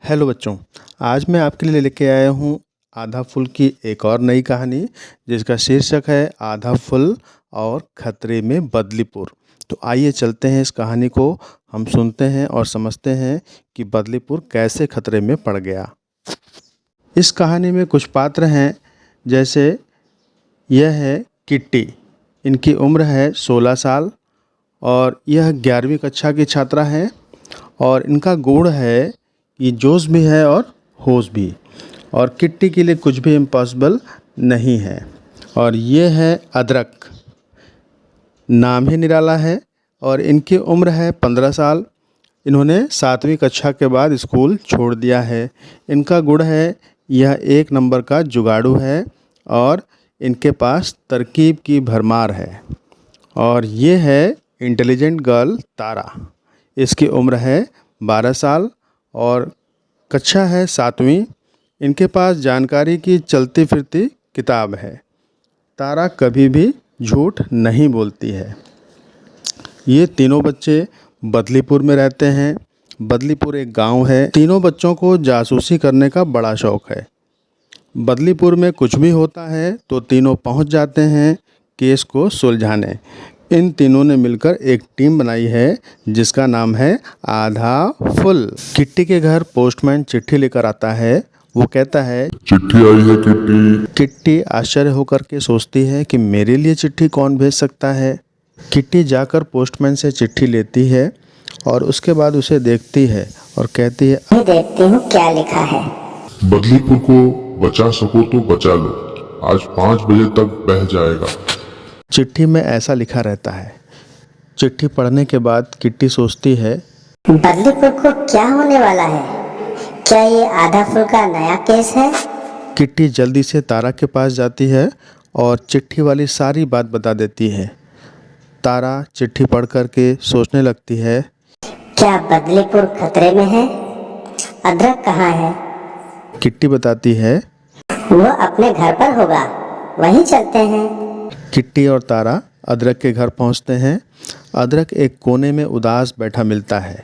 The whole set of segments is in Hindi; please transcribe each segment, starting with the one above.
हेलो बच्चों, आज मैं आपके लिए लेके आया हूँ आधा फूल की एक और नई कहानी जिसका शीर्षक है आधा फूल और खतरे में बदलीपुर। तो आइए चलते हैं, इस कहानी को हम सुनते हैं और समझते हैं कि बदलीपुर कैसे खतरे में पड़ गया। इस कहानी में कुछ पात्र हैं, जैसे यह है किट्टी। इनकी उम्र है 16 साल और यह 11वीं कक्षा की छात्रा है और इनका गुण है कि जोश भी है और होश भी, और किट्टी के लिए कुछ भी इम्पॉसिबल नहीं है। और ये है अदरक, नाम ही निराला है और इनकी उम्र है 15 साल। इन्होंने 7वीं कक्षा के बाद स्कूल छोड़ दिया है। इनका गुण है यह एक नंबर का जुगाड़ू है और इनके पास तरकीब की भरमार है। और ये है इंटेलिजेंट गर्ल तारा। इसकी उम्र है 12 साल और कक्षा है 7वीं। इनके पास जानकारी की चलती फिरती किताब है। तारा कभी भी झूठ नहीं बोलती है। ये तीनों बच्चे बदलीपुर में रहते हैं। बदलीपुर एक गांव है। तीनों बच्चों को जासूसी करने का बड़ा शौक़ है। बदलीपुर में कुछ भी होता है तो तीनों पहुंच जाते हैं केस को सुलझाने। इन तीनों ने मिलकर एक टीम बनाई है जिसका नाम है आधा फुल। किट्टी के घर पोस्टमैन चिट्ठी लेकर आता है। वो कहता है, चिट्ठी आई है किट्टी। किट्टी आश्चर्य होकर के सोचती है कि मेरे लिए चिट्ठी कौन भेज सकता है। किट्टी जाकर पोस्टमैन से चिट्ठी लेती है और उसके बाद उसे देखती है और कहती है, मैं देखती हूँ क्या लिखा है। बदलीपुर को बचा सको तो बचा लो, आज 5 बजे तक बह जाएगा। चिट्ठी में ऐसा लिखा रहता है। चिट्ठी पढ़ने के बाद किट्टी सोचती है, बदलीपुर को क्या होने वाला है? क्या ये आधा फूल का नया केस है? किट्टी जल्दी से तारा के पास जाती है और चिट्ठी वाली सारी बात बता देती है। तारा चिट्ठी पढ़ कर के सोचने लगती है, क्या बदलीपुर खतरे में है? अदरक कहाँ है? किट्टी बताती है। वो अपने घर पर होगा, वहीं चलते हैं। किट्टी और तारा अदरक के घर पहुंचते हैं। अदरक एक कोने में उदास बैठा मिलता है।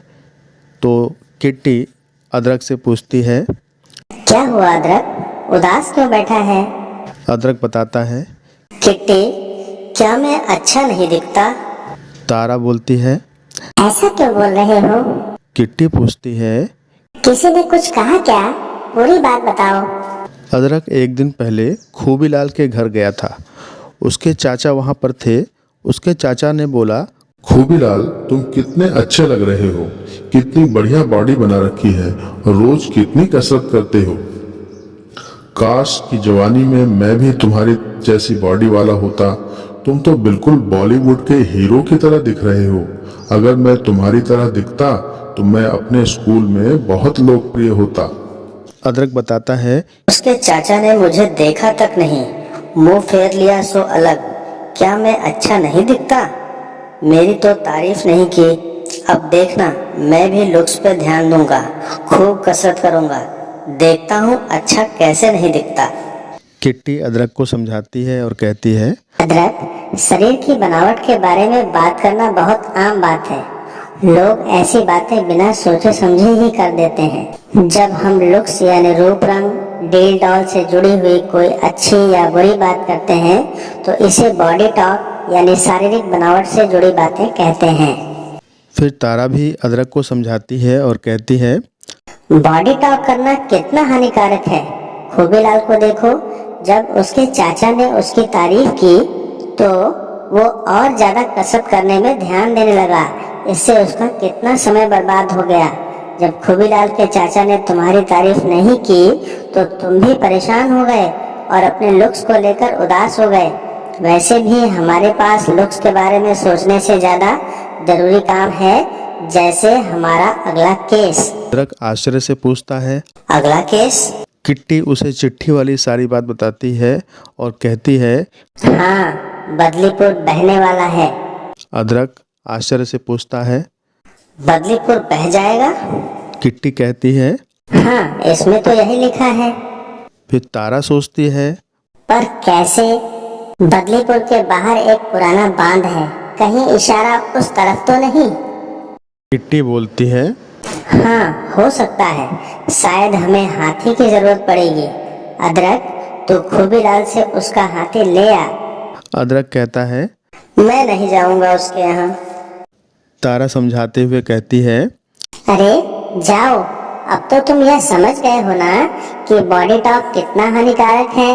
तो किट्टी अदरक से पूछती है, क्या हुआ अदरक, उदास क्यों बैठा है? अदरक बताता है। किट्टी, क्या मैं अच्छा नहीं दिखता? तारा बोलती है। ऐसा क्यों बोल रहे हो? किट्टी पूछती है, किसी ने कुछ कहा क्या? पूरी बात बताओ। अदरक एक दिन पहले खूबीलाल के घर गया था। उसके चाचा वहाँ पर थे। उसके चाचा ने बोला, खूबीलाल, तुम कितने अच्छे लग रहे हो, कितनी बढ़िया बॉडी बना रखी है, रोज कितनी कसरत करते हो। काश की जवानी में मैं भी तुम्हारी जैसी बॉडी वाला होता। तुम तो बिल्कुल बॉलीवुड के हीरो की तरह दिख रहे हो। अगर मैं तुम्हारी तरह दिखता तो मैं अपने स्कूल में बहुत लोकप्रिय होता। अदरक बताता है। उसके चाचा ने मुझे देखा तक नहीं, मुंह फेर लिया सो अलग। क्या मैं अच्छा नहीं दिखता? मेरी तो तारीफ नहीं की। अब देखना, मैं भी लुक्स पे ध्यान दूंगा, खूब कसरत करूंगा, देखता हूँ अच्छा कैसे नहीं दिखता। किट्टी अदरक को समझाती है और कहती है, अदरक, शरीर की बनावट के बारे में बात करना बहुत आम बात है। लोग ऐसी बातें बिना सोचे समझे ही कर देते हैं। जब हम लुक्स यानी रूप रंग, डील डॉल से जुड़ी हुई कोई अच्छी या बुरी बात करते हैं तो इसे बॉडी टॉक यानी शारीरिक बनावट से जुड़ी बातें कहते हैं। फिर तारा भी अदरक को समझाती है और कहती है, बॉडी टॉक करना कितना हानिकारक है। खूबीलाल को देखो, जब उसके चाचा ने उसकी तारीफ की तो वो और ज्यादा कसरत करने में ध्यान देने लगा। इससे उसका कितना समय बर्बाद हो गया। जब खूबीलाल के चाचा ने तुम्हारी तारीफ नहीं की तो तुम भी परेशान हो गए और अपने लुक्स को लेकर उदास हो गए। वैसे भी हमारे पास लुक्स के बारे में सोचने से ज्यादा जरूरी काम है, जैसे हमारा अगला केस। अदरक आश्चर्य से पूछता है, अगला केस? किट्टी उसे चिट्ठी वाली सारी बात बताती है और कहती है, हाँ, बदलीपुर बहने वाला है। अदरक आश्चर्य से पूछता है, बदलीपुर बह जाएगा? किट्टी कहती है। हाँ, इसमें तो यही लिखा है। फिर तारा सोचती है, पर कैसे? बदलीपुर के बाहर एक पुराना बांध है, कहीं इशारा उस तरफ तो नहीं? किट्टी बोलती है, हाँ, हो सकता है। शायद हमें हाथी की जरूरत पड़ेगी। अदरक, तू खूबीलाल से उसका हाथी ले आ। अदरक कहता है। मैं नहीं जाऊंगा उसके यहाँ। तारा समझाते हुए कहती है। अरे जाओ, अब तो तुम यह समझ गए हो ना कि बॉडी टॉक कितना हानिकारक है।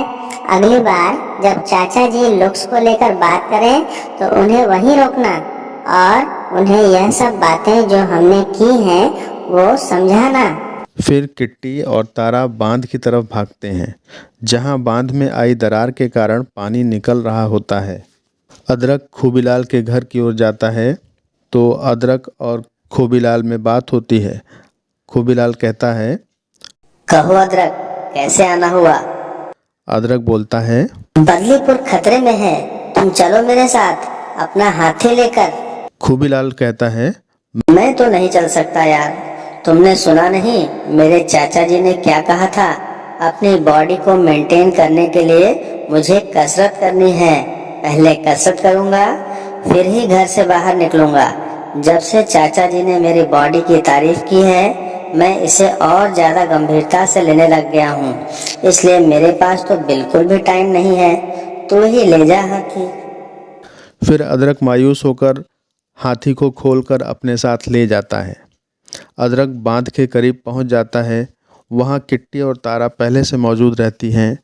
अगली बार जब चाचा जी लुक्स को लेकर बात करें तो उन्हें वहीं रोकना और उन्हें यह सब बातें जो हमने की हैं वो समझाना। फिर किट्टी और तारा बांध की तरफ भागते हैं, जहां बांध में आई दरार के कारण पानी निकल रहा होता है। अदरक खूबीलाल के घर की ओर जाता है तो अदरक और खूबीलाल में बात होती है। खूबीलाल कहता है। कहो अदरक, कैसे आना हुआ? अदरक बोलता है। बदलीपुर खतरे में है, तुम चलो मेरे साथ अपना हाथी लेकर। खूबीलाल कहता है। मैं तो नहीं चल सकता यार, तुमने सुना नहीं मेरे चाचा जी ने क्या कहा था? अपनी बॉडी को मेंटेन करने के लिए मुझे कसरत करनी है। पहले कसरत करूंगा, फिर ही घर से बाहर निकलूंगा। जब से चाचा जी ने मेरी बॉडी की तारीफ की है, मैं इसे और ज्यादा गंभीरता से लेने लग गया हूँ। इसलिए मेरे पास तो बिल्कुल भी टाइम नहीं है। तू ही ले जा हाथी। फिर अदरक मायूस होकर हाथी को खोलकर अपने साथ ले जाता है। अदरक बांध के करीब पहुंच जाता है। वहां किट्टी और तारा पहले से मौजूद रहती हैं।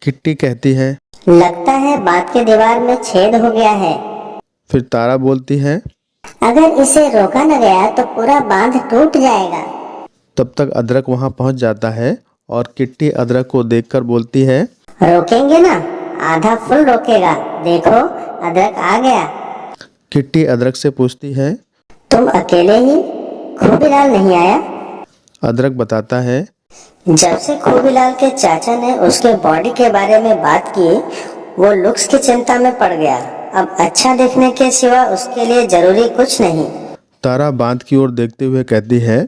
किट्टी कहती है। लगता है बांध के दीवार में छेद हो गया है। फिर तारा बोलती है। अगर इसे रोका न गया तो पूरा बांध टूट जाएगा। तब तक अदरक वहां पहुंच जाता है और किट्टी अदरक को देखकर बोलती है। रोकेंगे ना? आधा फुल रोकेगा। देखो अदरक आ गया। किट्टी अदरक से पूछती है। तुम अकेले ही? खूबीलाल नहीं आया? अदरक बताता है। जब से खूबीलाल के चाचा ने उसके बॉडी के बारे में बात की, वो लुक्स की चिंता में पड़ गया। अब अच्छा देखने के सिवा उसके लिए जरूरी कुछ नहीं। तारा बांध की ओर देखते हुए कहती है।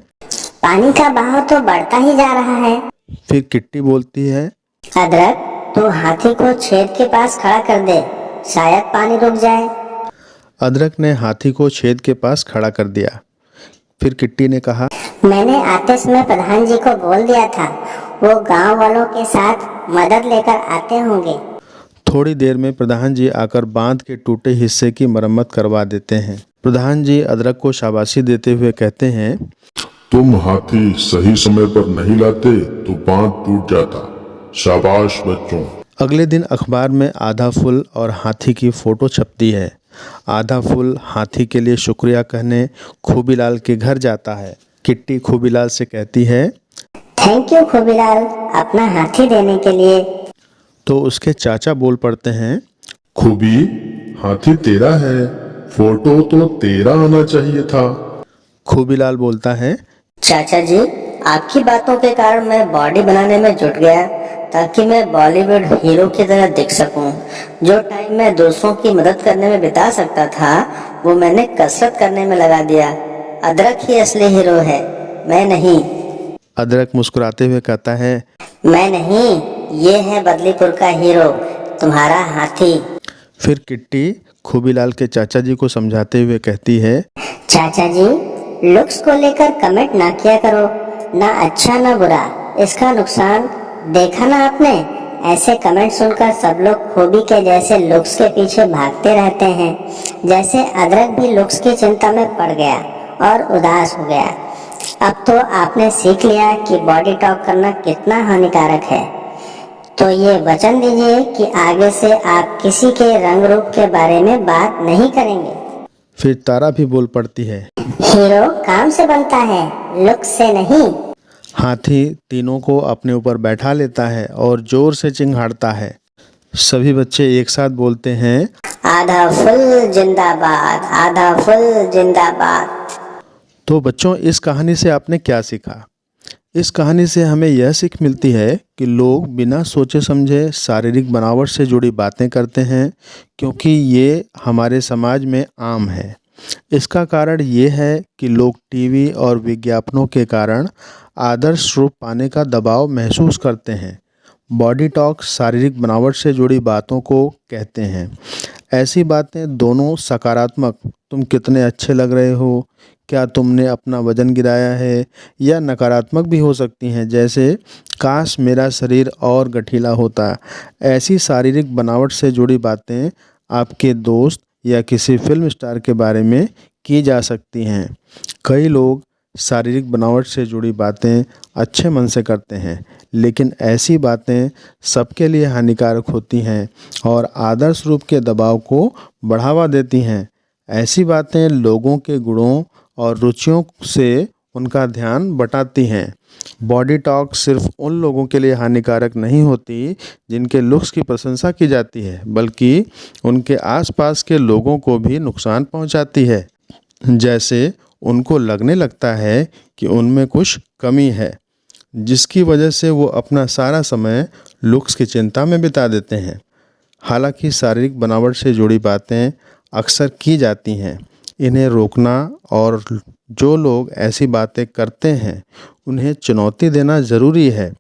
पानी का बहाव तो बढ़ता ही जा रहा है। फिर किट्टी बोलती है। अदरक, तू हाथी को छेद के पास खड़ा कर दे, शायद पानी रुक जाए। अदरक ने हाथी को छेद के पास खड़ा कर दिया। फिर किट्टी ने कहा। मैंने आते समय प्रधान जी को बोल दिया था, वो गांव वालों के साथ मदद लेकर आते होंगे। थोड़ी देर में प्रधान जी आकर बांध के टूटे हिस्से की मरम्मत करवा देते हैं। प्रधान जी अदरक को शाबाशी देते हुए कहते हैं। तुम हाथी सही समय पर नहीं लाते तो बांध टूट जाता। शाबाश बच्चों। अगले दिन अखबार में आधा फुल और हाथी की फोटो छपती है। आधा फुल हाथी के लिए शुक्रिया कहने खूबीलाल के घर जाता है। किट्टी खूबीलाल से कहती है। थैंक यू खूबीलाल, अपना हाथी देने के लिए। तो उसके चाचा बोल पड़ते हैं। खूबी, हाथी तेरा है, फोटो तो तेरा आना चाहिए था। खूबीलाल बोलता है। चाचा जी, आपकी बातों के कारण मैं बॉडी बनाने में जुट गया ताकि मैं बॉलीवुड हीरो की तरह दिख सकूं। जो टाइम मैं दूसरों की मदद करने में बिता सकता था, वो मैंने कसरत करने में लगा दिया। अदरक ही असली हीरो है, मैं नहीं। अदरक मुस्कुराते हुए कहता है। मैं नहीं, ये है बदलीपुर का हीरो, तुम्हारा हाथी। फिर किट्टी खूबीलाल के चाचा जी को समझाते हुए कहती है। चाचा जी, लुक्स को लेकर कमेंट ना किया करो, ना अच्छा ना बुरा, इसका नुकसान देखा ना आपने? ऐसे कमेंट सुनकर सब लोग खूबी के जैसे लुक्स के पीछे भागते रहते हैं। जैसे अदरक भी लुक्स की चिंता में पड़ गया और उदास हो गया। अब तो आपने सीख लिया कि बॉडी टॉक करना कितना हानिकारक है। तो ये वचन दीजिए कि आगे से आप किसी के रंग रूप के बारे में बात नहीं करेंगे। फिर तारा भी बोल पड़ती है। हीरो काम से बनता है, लुक से नहीं। हाथी तीनों को अपने ऊपर बैठा लेता है और जोर से चिंघाड़ता है। सभी बच्चे एक साथ बोलते हैं। आधा फुल जिंदाबाद, आधा फुल जिंदाबाद। तो बच्चों, इस कहानी से आपने क्या सीखा? इस कहानी से हमें यह सीख मिलती है कि लोग बिना सोचे समझे शारीरिक बनावट से जुड़ी बातें करते हैं, क्योंकि ये हमारे समाज में आम है। इसका कारण ये है कि लोग टीवी और विज्ञापनों के कारण आदर्श रूप पाने का दबाव महसूस करते हैं। बॉडी टॉक शारीरिक बनावट से जुड़ी बातों को कहते हैं। ऐसी बातें दोनों सकारात्मक, तुम कितने अच्छे लग रहे हो, क्या तुमने अपना वजन गिराया है, या नकारात्मक भी हो सकती हैं, जैसे काश मेरा शरीर और गठीला होता। ऐसी शारीरिक बनावट से जुड़ी बातें आपके दोस्त या किसी फिल्म स्टार के बारे में की जा सकती हैं। कई लोग शारीरिक बनावट से जुड़ी बातें अच्छे मन से करते हैं, लेकिन ऐसी बातें सबके लिए हानिकारक होती हैं और आदर्श रूप के दबाव को बढ़ावा देती हैं। ऐसी बातें लोगों के गुणों और रुचियों से उनका ध्यान बटाती हैं। बॉडी टॉक सिर्फ उन लोगों के लिए हानिकारक नहीं होती जिनके लुक्स की प्रशंसा की जाती है, बल्कि उनके आसपास के लोगों को भी नुकसान पहुंचाती है। जैसे उनको लगने लगता है कि उनमें कुछ कमी है, जिसकी वजह से वो अपना सारा समय लुक्स की चिंता में बिता देते हैं। हालांकि शारीरिक बनावट से जुड़ी बातें अक्सर की जाती हैं, इन्हें रोकना और जो लोग ऐसी बातें करते हैं उन्हें चुनौती देना ज़रूरी है।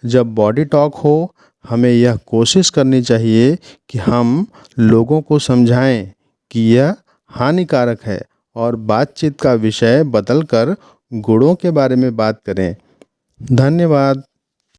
जब बॉडी टॉक हो, हमें यह कोशिश करनी चाहिए कि हम लोगों को समझाएं कि यह हानिकारक है और बातचीत का विषय बदलकर गुणों के बारे में बात करें। धन्यवाद।